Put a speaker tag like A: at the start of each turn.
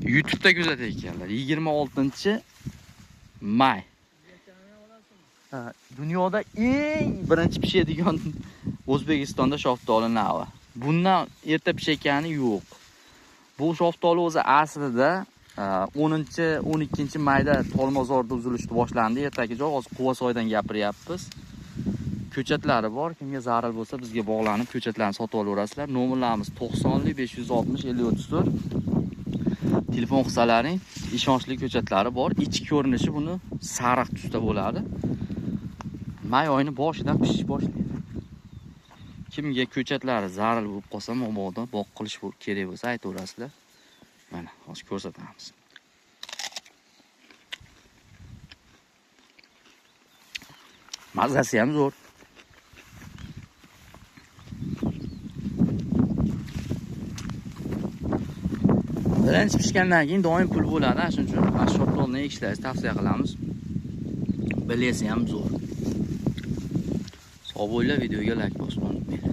A: YouTube'da kuzatayotganlar. 26-may. Dunyoda eng birinchi pishadigan O'zbekistonda shaftoli navi. Bundan erta pishayotgani yo'q. Bu shaftoli o'zi aslida 10-12 mayda Tolmazorda uzilishni boshlandi. Ertagi joy hozir Quvasoydan gapiryapmiz. Ko'chatlari bor. Kimga zarur bo'lsa bizga bog'lanib ko'chatlarni sotib olaverasizlar. Nomerlarimiz 90 560 5034. Telefon qilsalaring, ishonchli ko'chatlari bor. Ichki ko'rinishi buni sariq tusda bo'ladi. May oyini boshidan pishish boshlaydi. Kimga ko'chatlari zarur bo'lib qolsa, mabodo bog' qilish kerak bo'lsa aytaverasizlar. Mana, hozir ko'rsatamiz. Mazasi ham zo'r. Birinchi pishgandan keyin doim pul bo'ladi. Shuning uchun mashg'ulotlarni ekishlarni tavsiya qilamiz. Bilasi ham zo'r. Sog' bo'linglar, videoga like bosib qo'ying.